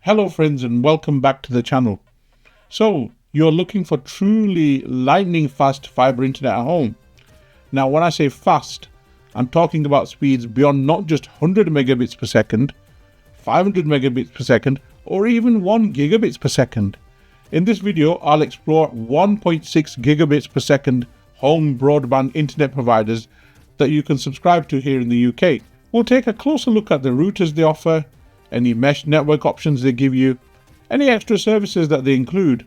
Hello friends and welcome back to the channel. So you're looking for truly lightning fast fiber internet at home. Now when I say fast, I'm talking about speeds beyond not just 100 megabits per second, 500 megabits per second, or even 1 gigabits per second. In this video, I'll explore 1.6 gigabits per second home broadband internet providers that you can subscribe to here in the UK. We'll take a closer look at the routers they offer, any mesh network options they give you, any extra services that they include,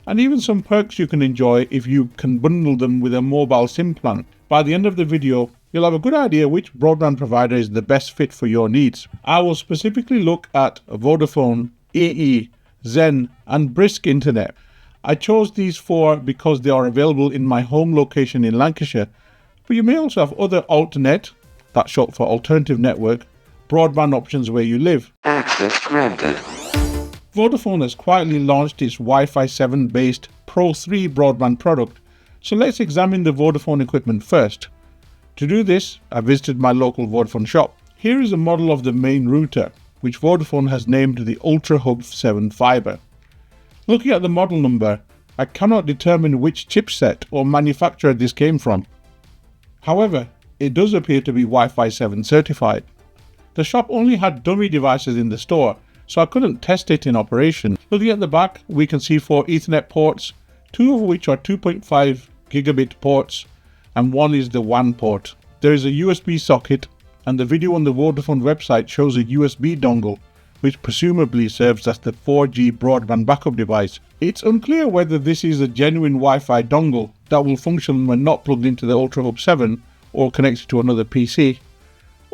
and even some perks you can enjoy if you can bundle them with a mobile SIM plan. By the end of the video, you'll have a good idea which broadband provider is the best fit for your needs. I will specifically look at Vodafone, EE, Zen, and Brisk Internet. I chose these four because they are available in my home location in Lancashire, but you may also have other alternate, that's short for alternative network, broadband options where you live. Access granted. Vodafone has quietly launched its Wi-Fi 7 based Pro III broadband product, so let's examine the Vodafone equipment first. To do this, I visited my local Vodafone shop. Here is a model of the main router, which Vodafone has named the Ultra Hub 7 Fibre. Looking at the model number, I cannot determine which chipset or manufacturer this came from. However, it does appear to be Wi-Fi 7 certified. The shop only had dummy devices in the store, so I couldn't test it in operation. Looking at the back, we can see 4 Ethernet ports, 2 of which are 2.5 gigabit ports, and 1 is the WAN port. There is a USB socket, and the video on the Vodafone website shows a USB dongle, which presumably serves as the 4G broadband backup device. It's unclear whether this is a genuine Wi-Fi dongle that will function when not plugged into the Ultra Hub 7 or connected to another PC,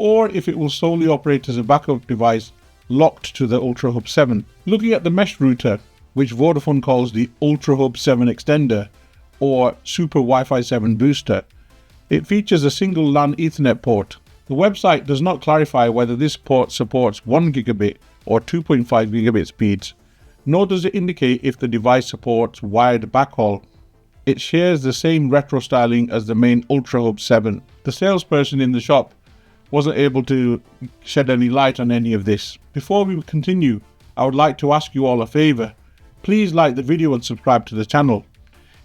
or if it will solely operate as a backup device locked to the Ultra Hub 7. Looking at the mesh router, which Vodafone calls the Ultra Hub 7 Extender or Super Wi-Fi 7 Booster, it features a single LAN Ethernet port. The website does not clarify whether this port supports 1 gigabit or 2.5 gigabit speeds, nor does it indicate if the device supports wired backhaul. It shares the same retro styling as the main Ultra Hub 7. The salesperson in the shop wasn't able to shed any light on any of this. Before we continue, I would like to ask you all a favour. Please like the video and subscribe to the channel.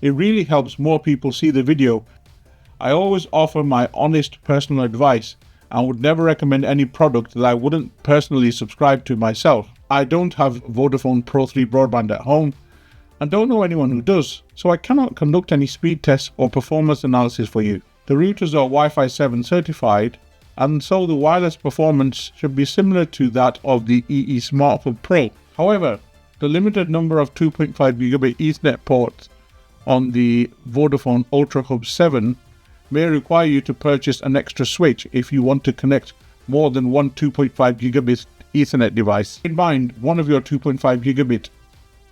It really helps more people see the video. I always offer my honest personal advice and would never recommend any product that I wouldn't personally subscribe to myself. I don't have Vodafone Pro III broadband at home and don't know anyone who does, so I cannot conduct any speed tests or performance analysis for you. The routers are Wi-Fi 7 certified, and so the wireless performance should be similar to that of the EE Smart Hub Pro. However, the limited number of 2.5 gigabit Ethernet ports on the Vodafone Ultra Hub 7 may require you to purchase an extra switch if you want to connect more than one 2.5 gigabit Ethernet device. In mind, one of your 2.5 gigabit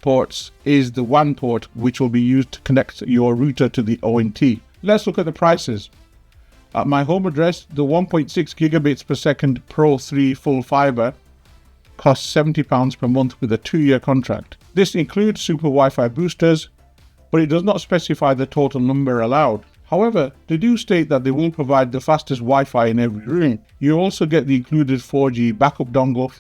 ports is the WAN port, which will be used to connect your router to the ONT. Let's look at the prices. At my home address, the 1.6 gigabits per second Pro III Full Fibre costs £70 per month with a 2-year contract. This includes Super Wi-Fi boosters, but it does not specify the total number allowed. However, they do state that they will provide the fastest Wi-Fi in every room. You also get the included 4G backup dongle.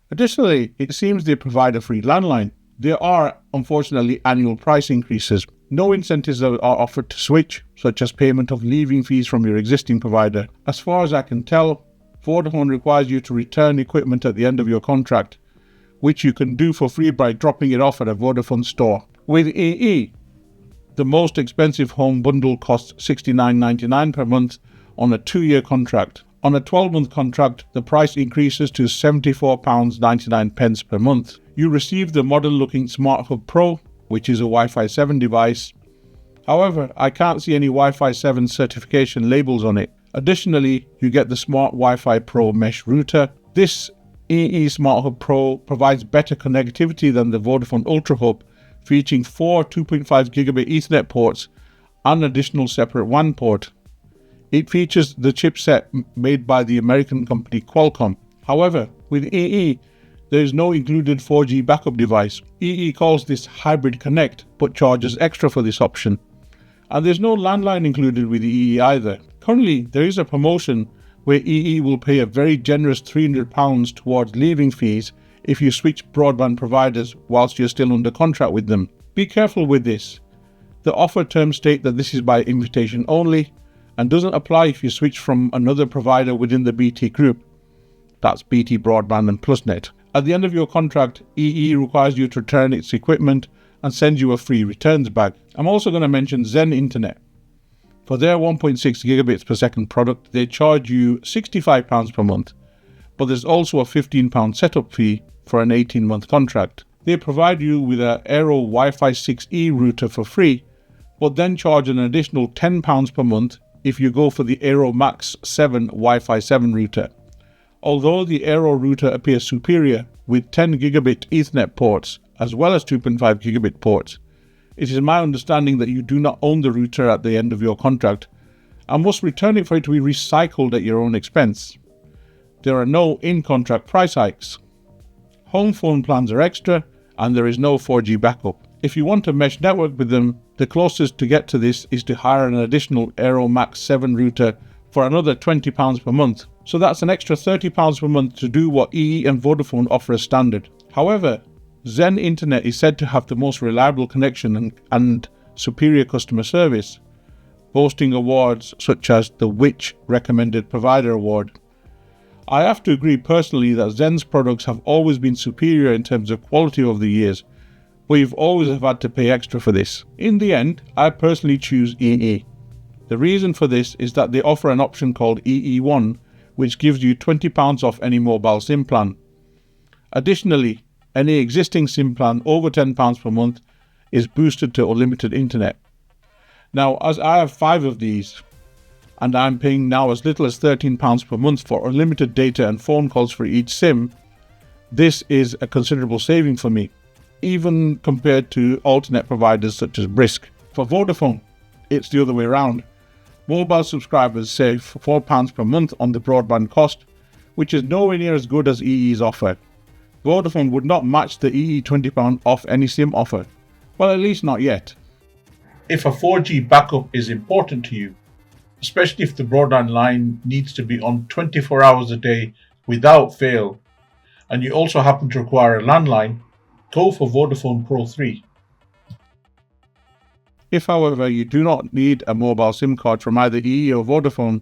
Additionally, it seems they provide a free landline. There are, unfortunately, annual price increases. No incentives are offered to switch, such as payment of leaving fees from your existing provider. As far as I can tell, Vodafone requires you to return equipment at the end of your contract, which you can do for free by dropping it off at a Vodafone store. With EE, the most expensive home bundle costs £69.99 per month on a 2-year contract. On a 12-month contract, the price increases to £74.99 per month. You receive the modern-looking Smart Hub Pro, which is a Wi-Fi 7 device. However, I can't see any Wi-Fi 7 certification labels on it. Additionally, you get the Smart Wi-Fi Pro mesh router. This EE Smart Hub Pro provides better connectivity than the Vodafone Ultra Hub, featuring 4 2.5 gigabit Ethernet ports and additional separate WAN port. It features the chipset made by the American company Qualcomm. However, with EE, there is no included 4G backup device. EE calls this Hybrid Connect, but charges extra for this option. And there's no landline included with EE either. Currently, there is a promotion where EE will pay a very generous £300 towards leaving fees if you switch broadband providers whilst you're still under contract with them. Be careful with this. The offer terms state that this is by invitation only and doesn't apply if you switch from another provider within the BT group. That's BT Broadband and PlusNet. At the end of your contract, EE requires you to return its equipment and send you a free returns bag. I'm also going to mention Zen Internet. For their 1.6 gigabits per second product, they charge you £65 per month, but there's also a £15 setup fee for an 18-month contract. They provide you with an Aero Wi-Fi 6E router for free, but then charge an additional £10 per month if you go for the Aero Max 7 Wi-Fi 7 router. Although the Aero router appears superior with 10 gigabit Ethernet ports as well as 2.5 gigabit ports, it is my understanding that you do not own the router at the end of your contract and must return it for it to be recycled at your own expense. There are no in-contract price hikes. Home phone plans are extra and there is no 4G backup. If you want a mesh network with them, the closest to get to this is to hire an additional Aero Max 7 router for another £20 per month. So that's an extra £30 per month to do what EE and Vodafone offer as standard. However, Zen Internet is said to have the most reliable connection and superior customer service, boasting awards such as the Which Recommended Provider Award. I have to agree personally that Zen's products have always been superior in terms of quality over the years, but you've always have had to pay extra for this. In the end, I personally choose EE. The reason for this is that they offer an option called EE1, which gives you £20 off any mobile SIM plan. Additionally, any existing SIM plan over £10 per month is boosted to unlimited internet. Now, as I have 5 of these, and I'm paying now as little as £13 per month for unlimited data and phone calls for each SIM, this is a considerable saving for me, even compared to alternate providers such as Brisk. For Vodafone, it's the other way around. Mobile subscribers save £4 per month on the broadband cost, which is nowhere near as good as EE's offer. Vodafone would not match the EE £20 off any SIM offer. Well, at least not yet. If a 4G backup is important to you, especially if the broadband line needs to be on 24 hours a day without fail, and you also happen to require a landline, go for Vodafone Pro II. If, however, you do not need a mobile SIM card from either EE or Vodafone,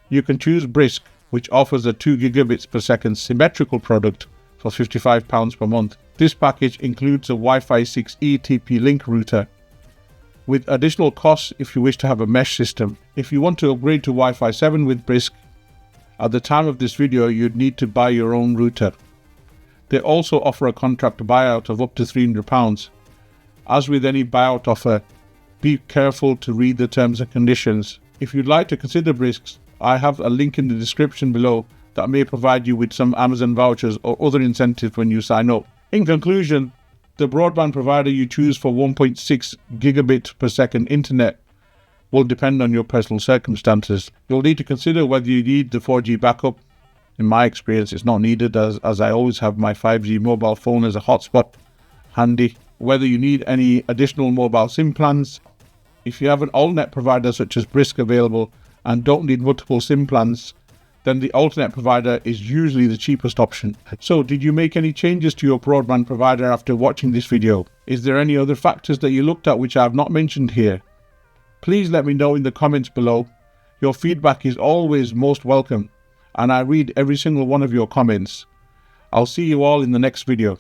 you can choose Brisk, which offers a 2 gigabits per second symmetrical product for £55 per month. This package includes a Wi-Fi 6E TP-Link router, with additional costs if you wish to have a mesh system. If you want to upgrade to Wi-Fi 7 with Brisk, at the time of this video you'd need to buy your own router. They also offer a contract buyout of up to £300. As with any buyout offer, be careful to read the terms and conditions. If you'd like to consider Brisk, I have a link in the description below that may provide you with some Amazon vouchers or other incentives when you sign up. In conclusion, the broadband provider you choose for 1.6 gigabit per second internet will depend on your personal circumstances. You'll need to consider whether you need the 4G backup. In my experience, it's not needed as I always have my 5G mobile phone as a hotspot handy. Whether you need any additional mobile SIM plans. If you have an alternate provider such as Brisk available and don't need multiple SIM plans, then the alternate provider is usually the cheapest option. So, did you make any changes to your broadband provider after watching this video? Is there any other factors that you looked at which I have not mentioned here? Please let me know in the comments below. Your feedback is always most welcome, and I read every single one of your comments. I'll see you all in the next video.